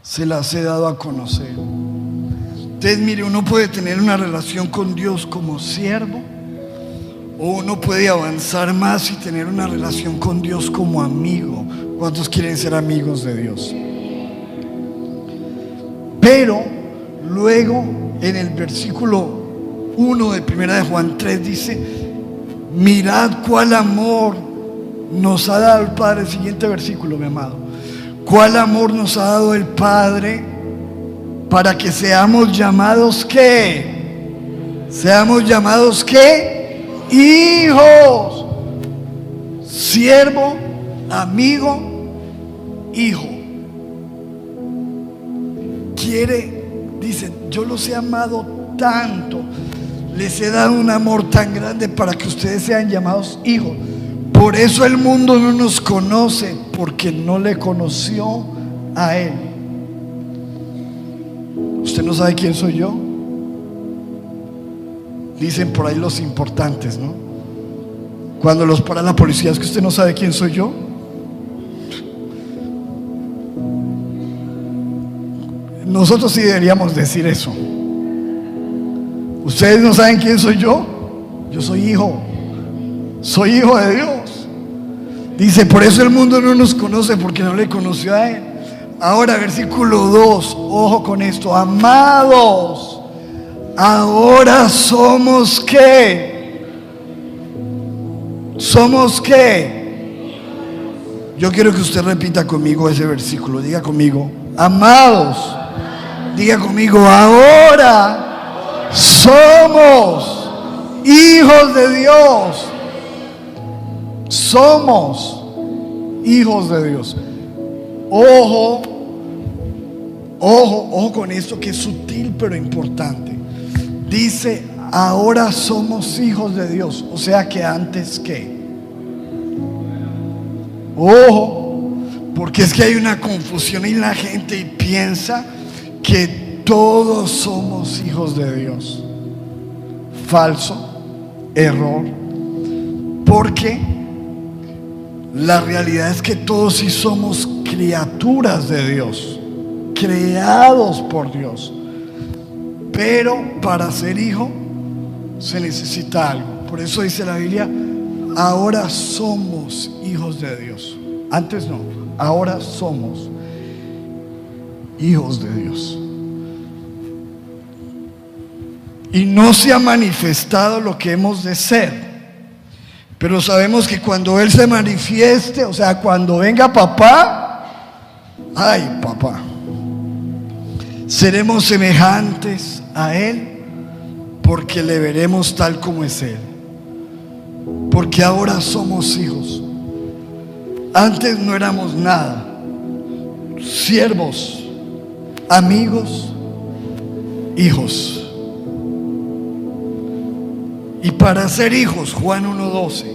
se las he dado a conocer. Entonces, mire, uno puede tener una relación con Dios como siervo, o uno puede avanzar más y tener una relación con Dios como amigo. ¿Cuántos quieren ser amigos de Dios? Pero luego en el versículo 1 de 1 de Juan 3 dice: mirad cuál amor nos ha dado el Padre. Siguiente versículo, mi amado. ¿Cuál amor nos ha dado el Padre para que seamos llamados qué? Seamos llamados qué? Hijos. Siervo, amigo, hijo. Dice: yo los he amado tanto, les he dado un amor tan grande para que ustedes sean llamados hijos. Por eso el mundo no nos conoce, porque no le conoció a Él. ¿Usted no sabe quién soy yo? Dicen por ahí los importantes, ¿no? Cuando los para la policía: ¿es que usted no sabe quién soy yo? Nosotros sí deberíamos decir eso. ¿Ustedes no saben quién soy yo? Yo soy hijo de Dios. Dice: por eso el mundo no nos conoce, porque no le conoció a Él. Ahora, versículo 2, ojo con esto: amados, ahora somos ¿qué? ¿Somos qué? Yo quiero que usted repita conmigo ese versículo. Diga conmigo: amados. Diga conmigo: ahora somos hijos de Dios. Somos hijos de Dios. Ojo con esto, que es sutil pero importante. Dice: ahora somos hijos de Dios. O sea que antes ¿qué? Ojo, porque es que hay una confusión en la gente y piensa que todos somos hijos de Dios. Falso, error. Porque la realidad es que todos sí somos criaturas de Dios, creados por Dios. Pero para ser hijo se necesita algo. Por eso dice la Biblia: ahora somos hijos de Dios. Antes no, ahora somos hijos de Dios. Y no se ha manifestado lo que hemos de ser. Pero sabemos que cuando Él se manifieste, o sea, cuando venga papá, ay papá, seremos semejantes a Él, porque le veremos tal como es Él. Porque ahora somos hijos. Antes no éramos nada. Siervos, amigos, hijos. Y para ser hijos, Juan 1:12,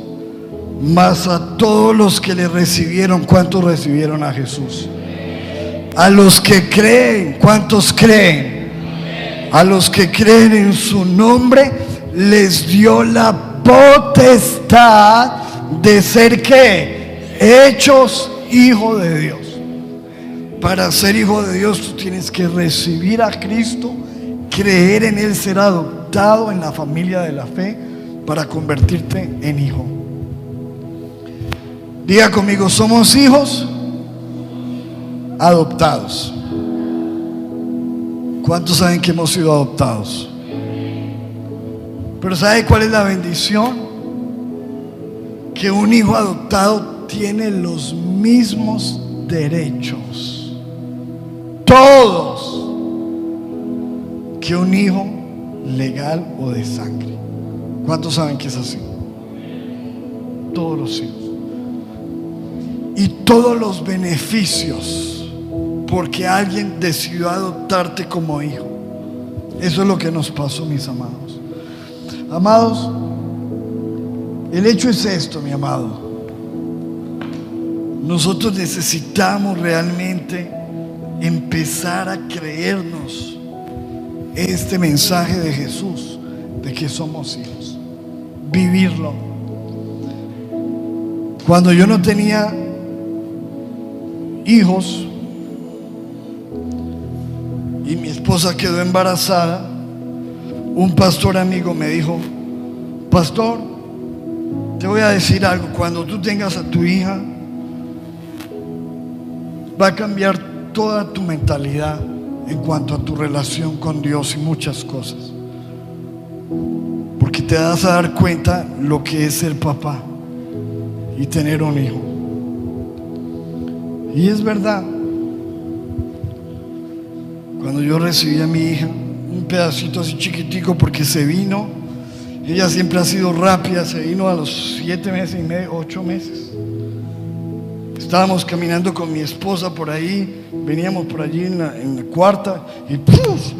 mas a todos los que le recibieron, ¿cuántos recibieron a Jesús? A los que creen, ¿cuántos creen? A los que creen en su nombre, les dio la potestad de ser ¿qué? Hechos hijos de Dios. Para ser hijo de Dios, tú tienes que recibir a Cristo, creer en Él, ser adoptado en la familia de la fe para convertirte en hijo. Diga conmigo: somos hijos adoptados. ¿Cuántos saben que hemos sido adoptados? Pero ¿sabe cuál es la bendición? Que un hijo adoptado tiene los mismos derechos, todos, que un hijo legal o de sangre. ¿Cuántos saben que es así? Todos los hijos. Y todos los beneficios, porque alguien decidió adoptarte como hijo. Eso es lo que nos pasó, mis amados. Amados, el hecho es esto, mi amado. Nosotros necesitamos realmente empezar a creernos este mensaje de Jesús, de que somos hijos, vivirlo. Cuando yo no tenía hijos y mi esposa quedó embarazada, un pastor amigo me dijo: pastor, te voy a decir algo, cuando tú tengas a tu hija va a cambiar toda tu mentalidad en cuanto a tu relación con Dios y muchas cosas, porque te vas a dar cuenta lo que es ser papá y tener un hijo. Y es verdad. Cuando yo recibí a mi hija, un pedacito así chiquitico, porque se vino, ella siempre ha sido rápida, se vino a los 7 meses y medio, 8 meses. Estábamos caminando con mi esposa por ahí, veníamos por allí en la cuarta y ¡puf!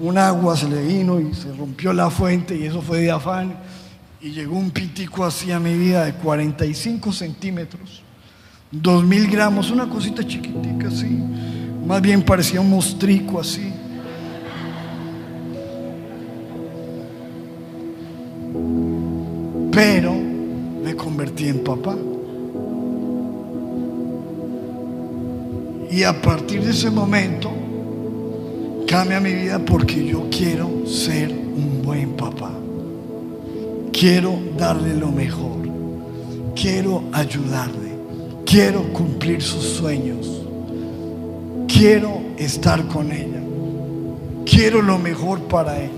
Un agua se le vino y se rompió la fuente, y eso fue de afán, y llegó un pitico así a mi vida de 45 centímetros, 2000 gramos, una cosita chiquitica así, más bien parecía un mostrico así. Pero me convertí en papá. Y a partir de ese momento cambia mi vida, porque yo quiero ser un buen papá. Quiero darle lo mejor. Quiero ayudarle. Quiero cumplir sus sueños. Quiero estar con ella. Quiero lo mejor para ella.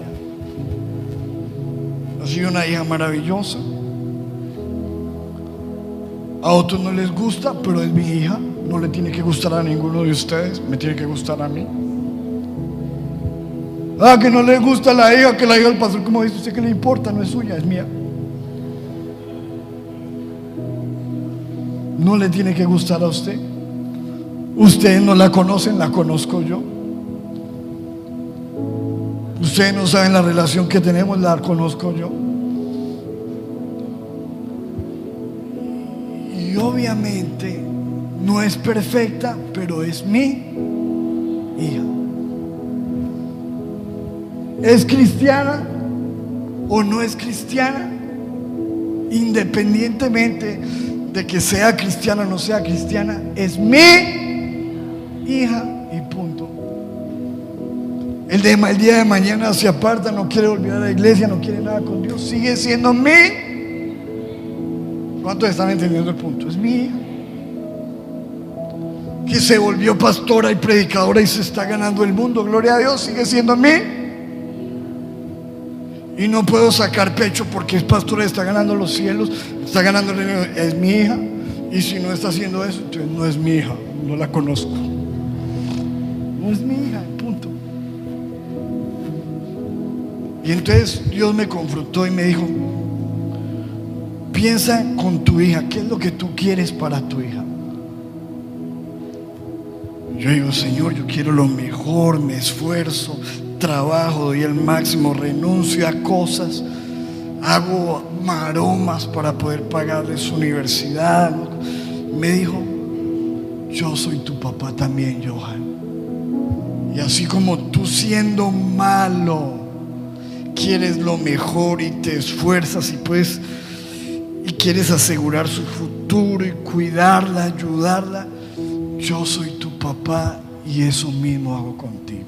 Ha sido una hija maravillosa. A otros no les gusta, pero es mi hija. No le tiene que gustar a ninguno de ustedes, me tiene que gustar a mí. Ah, que no le gusta a la hija, que la hija del pastor, como dice usted, que le importa, no es suya, es mía. No le tiene que gustar a usted. Ustedes no la conocen, la conozco yo. Ustedes no saben la relación que tenemos, la conozco yo. Y obviamente no es perfecta, pero es mi hija. ¿Es cristiana o no es cristiana? Independientemente de que sea cristiana o no sea cristiana, es mi hija y punto. El día de mañana se aparta, no quiere volver a la iglesia, no quiere nada con Dios, sigue siendo mi. ¿Cuántos están entendiendo el punto? Es mi hija, que se volvió pastora y predicadora y se está ganando el mundo, gloria a Dios, sigue siendo mi. Y no puedo sacar pecho porque es pastora y está ganando los cielos, está ganando el reino, es mi hija. Y si no está haciendo eso, entonces no es mi hija, no la conozco. No es mi hija, punto. Y entonces Dios me confrontó y me dijo: piensa con tu hija, ¿qué es lo que tú quieres para tu hija? Yo digo: Señor, yo quiero lo mejor, me esfuerzo, trabajo, doy el máximo, renuncio a cosas, hago maromas para poder pagarle su universidad. Me dijo: yo soy tu papá también, Johan. Y así como tú, siendo malo, quieres lo mejor y te esfuerzas y quieres asegurar su futuro y cuidarla, ayudarla, yo soy tu papá y eso mismo hago contigo.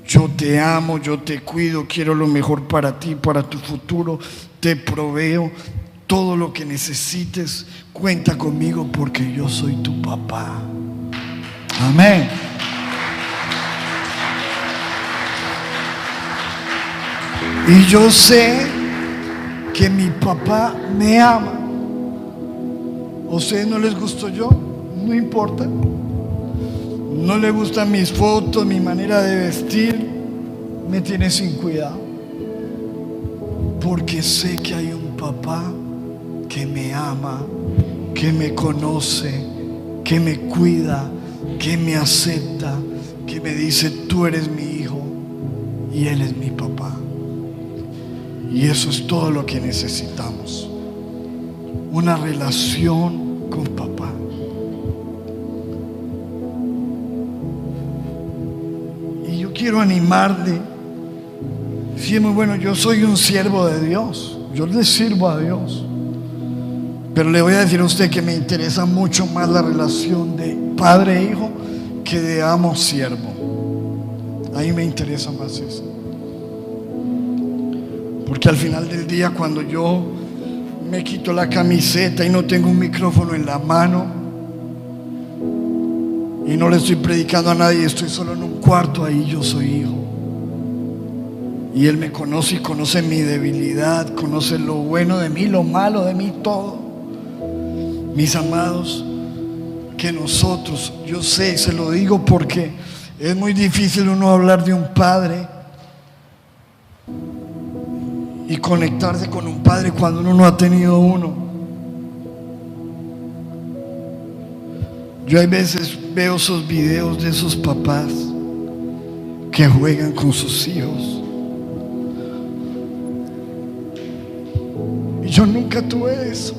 Yo te amo, yo te cuido, quiero lo mejor para ti, para tu futuro, te proveo todo lo que necesites, cuenta conmigo porque yo soy tu papá. Amén. Y yo sé que mi papá me ama. ¿A ustedes no les gustó yo? No importa. No le gustan mis fotos, mi manera de vestir. Me tiene sin cuidado. Porque sé que hay un papá que me ama, que me conoce, que me cuida, que me acepta, que me dice: tú eres mi hijo y él es mi papá. Y eso es todo lo que necesitamos. Una relación con papá. Y yo quiero animarle. Sí, es muy bueno, yo soy un siervo de Dios, yo le sirvo a Dios, pero le voy a decir a usted que me interesa mucho más la relación de padre e hijo que de amo-siervo. A mí me interesa más eso, porque al final del día, cuando yo me quito la camiseta y no tengo un micrófono en la mano y no le estoy predicando a nadie, estoy solo en un cuarto, ahí yo soy hijo. Y Él me conoce y conoce mi debilidad, conoce lo bueno de mí, lo malo de mí, todo. Mis amados, que nosotros, yo sé, se lo digo porque es muy difícil uno hablar de un padre y conectarse con un padre cuando uno no ha tenido uno. Yo hay veces veo esos videos de esos papás que juegan con sus hijos. Yo nunca tuve eso.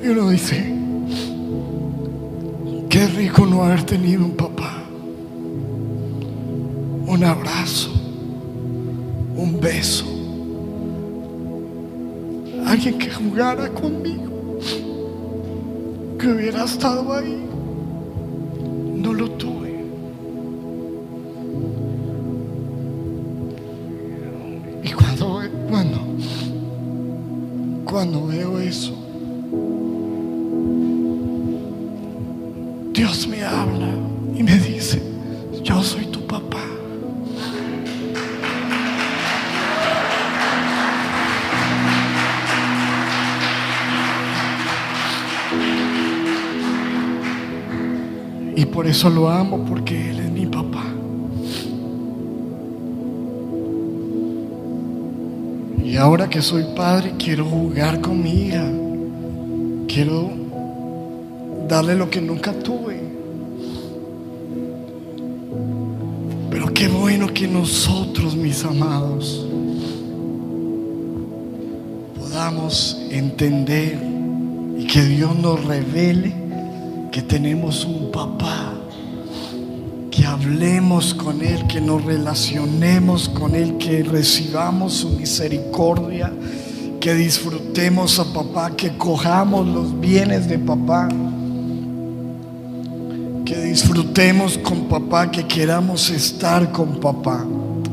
Y uno dice: qué rico no haber tenido un papá, un abrazo, un beso, alguien que jugara conmigo, que hubiera estado ahí. No lo tuve. Y cuando veo eso, Dios me habla y me dice: yo soy tu papá. Y por eso lo amo, porque Él es mi papá. Y ahora que soy padre, quiero jugar con mi hija. Quiero darle lo que nunca tuve. Pero qué bueno que nosotros, mis amados, podamos entender y que Dios nos revele que tenemos un papá, que hablemos con Él, que nos relacionemos con Él, que recibamos su misericordia, que disfrutemos a papá, que cojamos los bienes de papá, que disfrutemos con papá, que queramos estar con papá.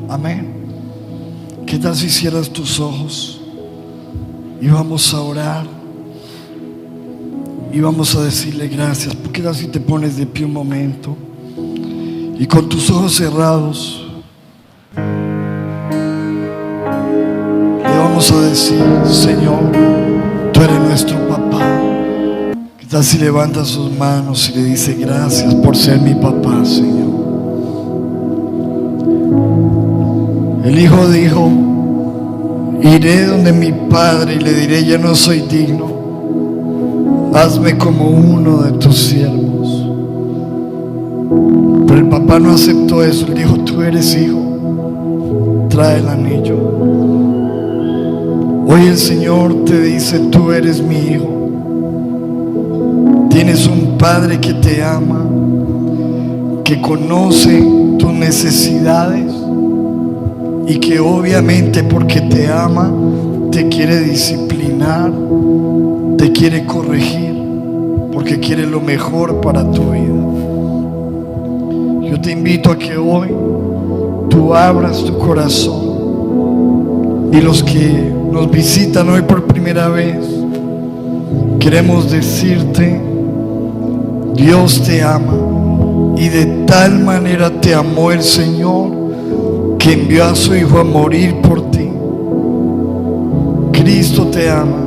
Amén. ¿Qué tal si cierras tus ojos y vamos a orar? Y vamos a decirle gracias. ¿Por qué tal si te pones de pie un momento y con tus ojos cerrados le vamos a decir: Señor, tú eres nuestro papá? ¿Qué tal si levanta sus manos y le dice: gracias por ser mi papá, Señor? El hijo dijo: iré donde mi padre y le diré: ya no soy digno, hazme como uno de tus siervos. Pero el papá no aceptó eso. Él dijo: tú eres hijo, trae el anillo. Hoy el Señor te dice: tú eres mi hijo. Tienes un padre que te ama, que conoce tus necesidades y que obviamente, porque te ama, te quiere disciplinar, te quiere corregir, porque quiere lo mejor para tu vida. Yo te invito a que hoy tú abras tu corazón, y los que nos visitan hoy por primera vez, queremos decirte, Dios te ama, y de tal manera te amó el Señor que envió a su Hijo a morir por ti. Cristo te ama.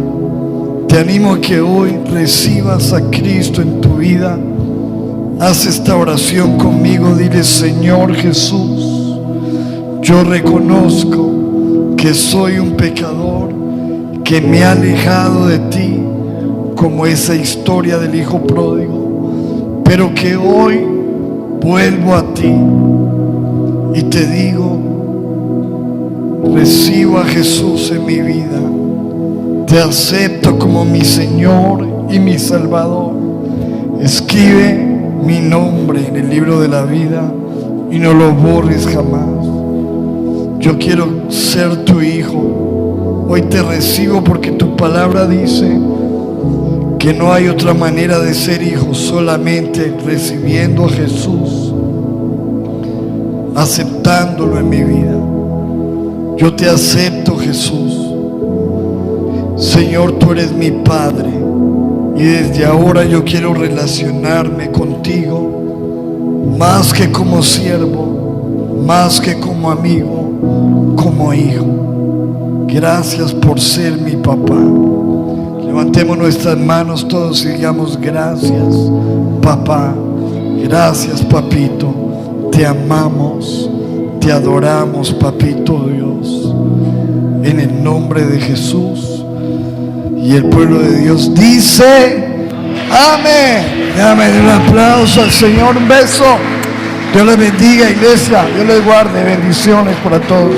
Te animo a que hoy recibas a Cristo en tu vida. Haz esta oración conmigo. Dile: Señor Jesús, yo reconozco que soy un pecador, que me ha alejado de ti, como esa historia del hijo pródigo, pero que hoy vuelvo a ti y te digo: recibo a Jesús en mi vida, te acepto como mi Señor y mi Salvador. Escribe mi nombre en el libro de la vida y no lo borres jamás. Yo quiero ser tu hijo. Hoy te recibo porque tu palabra dice que no hay otra manera de ser hijo, solamente recibiendo a Jesús, aceptándolo en mi vida. Yo te acepto, Jesús. Señor, tú eres mi Padre, y desde ahora yo quiero relacionarme contigo más que como siervo, más que como amigo, como hijo. Gracias por ser mi papá. Levantemos nuestras manos todos y digamos: gracias, papá. Gracias, papito. Te amamos, te adoramos, papito Dios. En el nombre de Jesús. Y el pueblo de Dios dice: amén. Déjame dar un aplauso al Señor. Un beso. Dios les bendiga, iglesia. Dios les guarde. Bendiciones para todos.